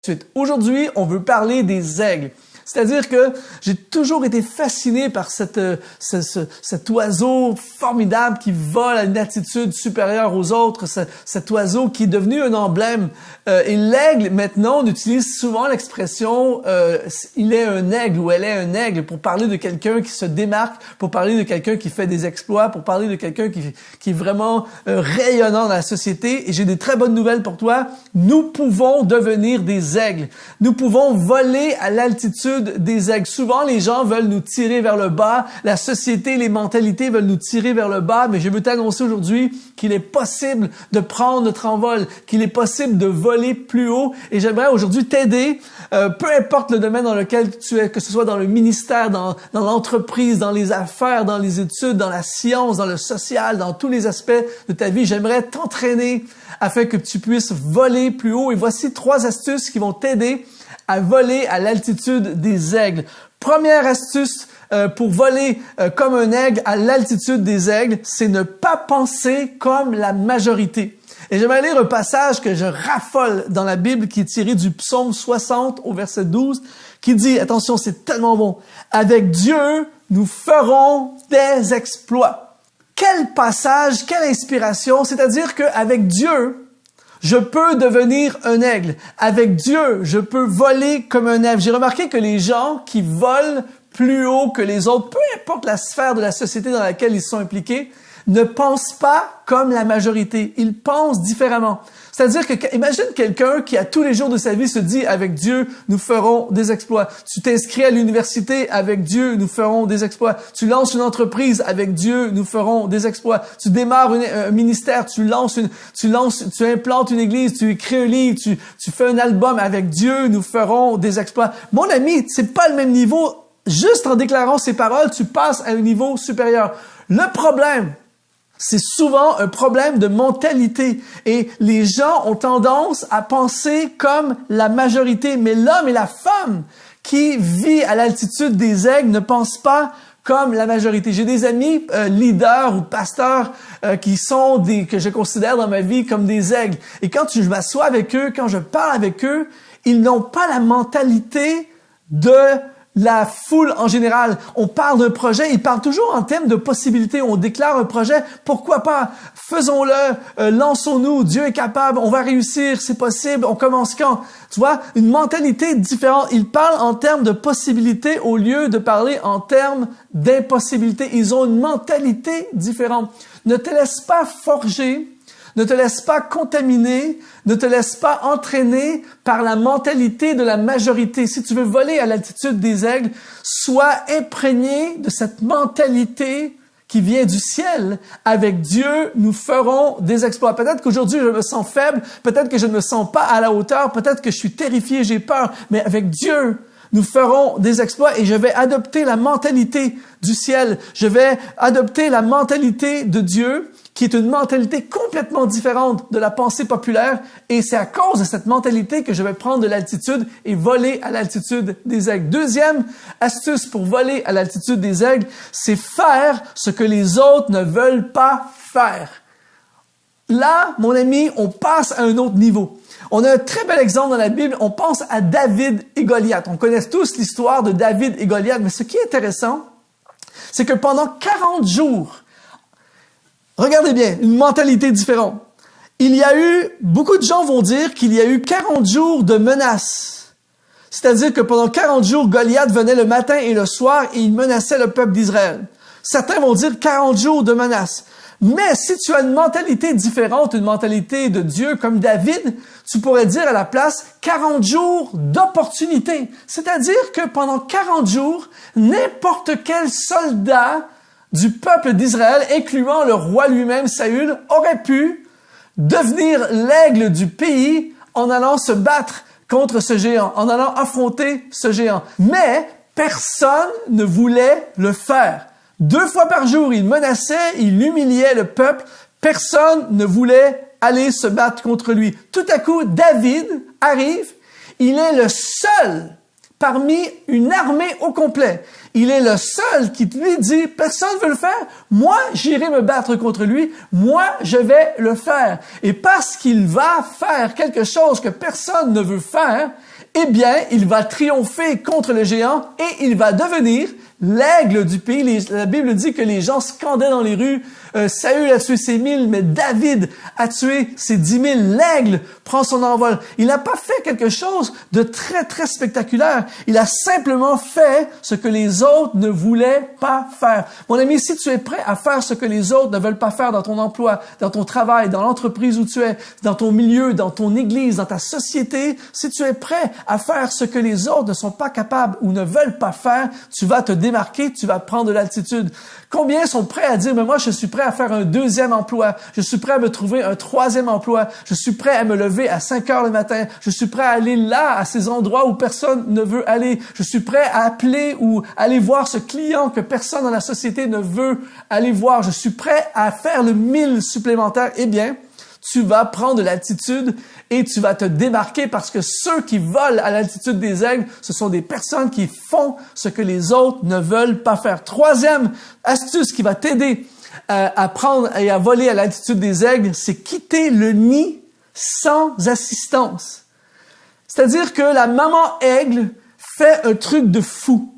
Ensuite, aujourd'hui, on veut parler des aigles. C'est-à-dire que j'ai toujours été fasciné par cet oiseau formidable qui vole à une altitude supérieure aux autres, cet oiseau qui est devenu un emblème. Et l'aigle, maintenant, on utilise souvent l'expression il est un aigle ou elle est un aigle pour parler de quelqu'un qui se démarque, pour parler de quelqu'un qui fait des exploits, pour parler de quelqu'un qui est vraiment rayonnant dans la société. Et j'ai des très bonnes nouvelles pour toi. Nous pouvons devenir des aigles. Nous pouvons voler à l'altitude des aigles. Souvent, les gens veulent nous tirer vers le bas. La société, les mentalités veulent nous tirer vers le bas. Mais je veux t'annoncer aujourd'hui qu'il est possible de prendre notre envol, qu'il est possible de voler plus haut. Et j'aimerais aujourd'hui t'aider, peu importe le domaine dans lequel tu es, que ce soit dans le ministère, dans l'entreprise, dans les affaires, dans les études, dans la science, dans le social, dans tous les aspects de ta vie. J'aimerais t'entraîner afin que tu puisses voler plus haut. Et voici 3 astuces qui vont t'aider à voler à l'altitude des aigles. Première astuce pour voler comme un aigle à l'altitude des aigles, c'est ne pas penser comme la majorité. Et j'aimerais lire un passage que je raffole dans la Bible qui est tiré du psaume 60 au verset 12 qui dit, attention, c'est tellement bon, « Avec Dieu, nous ferons des exploits. » Quel passage, quelle inspiration, c'est-à-dire qu'avec Dieu, je peux devenir un aigle. Avec Dieu, je peux voler comme un aigle. J'ai remarqué que les gens qui volent plus haut que les autres, peu importe la sphère de la société dans laquelle ils sont impliqués, ne pensent pas comme la majorité. Ils pensent différemment. C'est-à-dire que, imagine quelqu'un qui, à tous les jours de sa vie, se dit, avec Dieu, nous ferons des exploits. Tu t'inscris à l'université, avec Dieu, nous ferons des exploits. Tu lances une entreprise, avec Dieu, nous ferons des exploits. Tu démarres un ministère, tu implantes une église, tu écris un livre, tu fais un album, avec Dieu, nous ferons des exploits. Mon ami, c'est pas le même niveau. Juste en déclarant ces paroles, tu passes à un niveau supérieur. Le problème, c'est souvent un problème de mentalité et les gens ont tendance à penser comme la majorité. Mais l'homme et la femme qui vit à l'altitude des aigles ne pensent pas comme la majorité. J'ai des amis leaders ou pasteurs que je considère dans ma vie comme des aigles. Et quand je m'assois avec eux, quand je parle avec eux, ils n'ont pas la mentalité de la foule en général. On parle d'un projet, ils parlent toujours en termes de possibilités. On déclare un projet, pourquoi pas? Faisons-le, lançons-nous, Dieu est capable, on va réussir, c'est possible, on commence quand? Tu vois, une mentalité différente. Ils parlent en termes de possibilités au lieu de parler en termes d'impossibilités. Ils ont une mentalité différente. Ne te laisse pas forger, ne te laisse pas contaminer, ne te laisse pas entraîner par la mentalité de la majorité. Si tu veux voler à l'altitude des aigles, sois imprégné de cette mentalité qui vient du ciel. Avec Dieu, nous ferons des exploits. Peut-être qu'aujourd'hui, je me sens faible, peut-être que je ne me sens pas à la hauteur, peut-être que je suis terrifié, j'ai peur, mais avec Dieu, nous ferons des exploits et je vais adopter la mentalité du ciel. Je vais adopter la mentalité de Dieu, qui est une mentalité complètement différente de la pensée populaire. Et c'est à cause de cette mentalité que je vais prendre de l'altitude et voler à l'altitude des aigles. Deuxième astuce pour voler à l'altitude des aigles, c'est faire ce que les autres ne veulent pas faire. Là, mon ami, on passe à un autre niveau. On a un très bel exemple dans la Bible. On pense à David et Goliath. On connaît tous l'histoire de David et Goliath. Mais ce qui est intéressant, c'est que pendant 40 jours, regardez bien, une mentalité différente. Beaucoup de gens vont dire qu'il y a eu 40 jours de menaces. C'est-à-dire que pendant 40 jours, Goliath venait le matin et le soir et il menaçait le peuple d'Israël. Certains vont dire 40 jours de menaces. Mais si tu as une mentalité différente, une mentalité de Dieu comme David, tu pourrais dire à la place 40 jours d'opportunité. C'est-à-dire que pendant 40 jours, n'importe quel soldat du peuple d'Israël, incluant le roi lui-même, Saül, aurait pu devenir l'aigle du pays en allant se battre contre ce géant, en allant affronter ce géant. Mais personne ne voulait le faire. 2 fois par jour, il menaçait, il humiliait le peuple. Personne ne voulait aller se battre contre lui. Tout à coup, David arrive. Il est le seul parmi une armée au complet. Il est le seul qui lui dit, personne ne veut le faire, moi j'irai me battre contre lui, moi je vais le faire. Et parce qu'il va faire quelque chose que personne ne veut faire, eh bien, il va triompher contre le géant et il va devenir l'aigle du pays. La Bible dit que les gens scandaient dans les rues, Saül a tué ses 1000, mais David a tué ses 10 000. L'aigle prend son envol. Il n'a pas fait quelque chose de très, très spectaculaire. Il a simplement fait ce que les autres ne voulaient pas faire. Mon ami, si tu es prêt à faire ce que les autres ne veulent pas faire dans ton emploi, dans ton travail, dans l'entreprise où tu es, dans ton milieu, dans ton église, dans ta société, si tu es prêt à faire ce que les autres ne sont pas capables ou ne veulent pas faire, tu vas te démarquer, tu vas prendre de l'altitude. Combien sont prêts à dire, mais moi, je suis prêt à faire un 2e emploi. Je suis prêt à me trouver un 3e emploi. Je suis prêt à me lever à 5 heures le matin. Je suis prêt à aller là, à ces endroits où personne ne veut aller. Je suis prêt à appeler ou aller voir ce client que personne dans la société ne veut aller voir. Je suis prêt à faire le 1000 supplémentaire. Eh bien, tu vas prendre de l'altitude et tu vas te démarquer parce que ceux qui volent à l'altitude des aigles, ce sont des personnes qui font ce que les autres ne veulent pas faire. 3e astuce qui va t'aider à prendre et à voler à l'altitude des aigles, c'est quitter le nid sans assistance. C'est-à-dire que la maman aigle fait un truc de fou.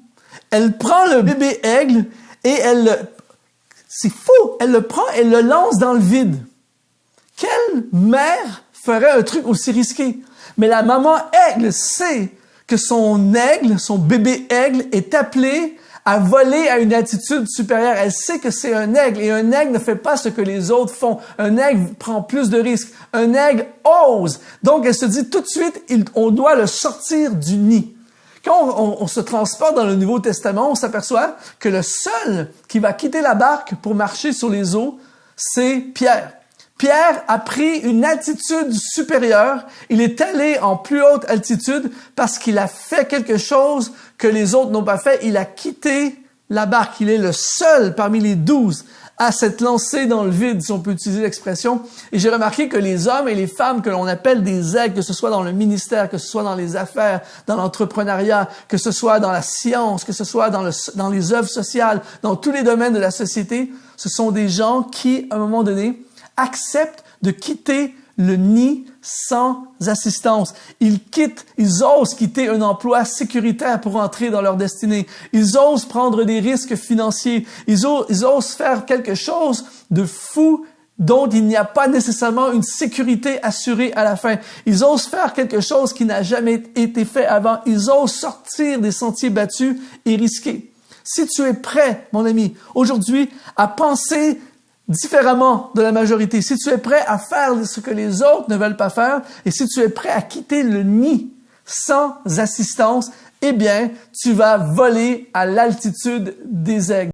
Elle prend le bébé aigle et c'est fou, elle le prend et le lance dans le vide. Quelle mère ferait un truc aussi risqué? Mais la maman aigle sait que son aigle, son bébé aigle, est appelé à voler à une altitude supérieure. Elle sait que c'est un aigle et un aigle ne fait pas ce que les autres font. Un aigle prend plus de risques. Un aigle ose. Donc, elle se dit tout de suite, on doit le sortir du nid. Quand on se transporte dans le Nouveau Testament, on s'aperçoit que le seul qui va quitter la barque pour marcher sur les eaux, c'est Pierre. Pierre a pris une altitude supérieure. Il est allé en plus haute altitude parce qu'il a fait quelque chose que les autres n'ont pas fait. Il a quitté la barque. Il est le seul parmi les 12 à s'être lancé dans le vide, si on peut utiliser l'expression. Et j'ai remarqué que les hommes et les femmes que l'on appelle des aigles, que ce soit dans le ministère, que ce soit dans les affaires, dans l'entrepreneuriat, que ce soit dans la science, que ce soit dans les œuvres sociales, dans tous les domaines de la société, ce sont des gens qui, à un moment donné, acceptent de quitter le nid sans assistance. Ils osent quitter un emploi sécuritaire pour entrer dans leur destinée. Ils osent prendre des risques financiers. Ils osent faire quelque chose de fou dont il n'y a pas nécessairement une sécurité assurée à la fin. Ils osent faire quelque chose qui n'a jamais été fait avant. Ils osent sortir des sentiers battus et risquer. Si tu es prêt, mon ami, aujourd'hui, à penser différemment de la majorité, si tu es prêt à faire ce que les autres ne veulent pas faire et si tu es prêt à quitter le nid sans assistance, eh bien, tu vas voler à l'altitude des aigles.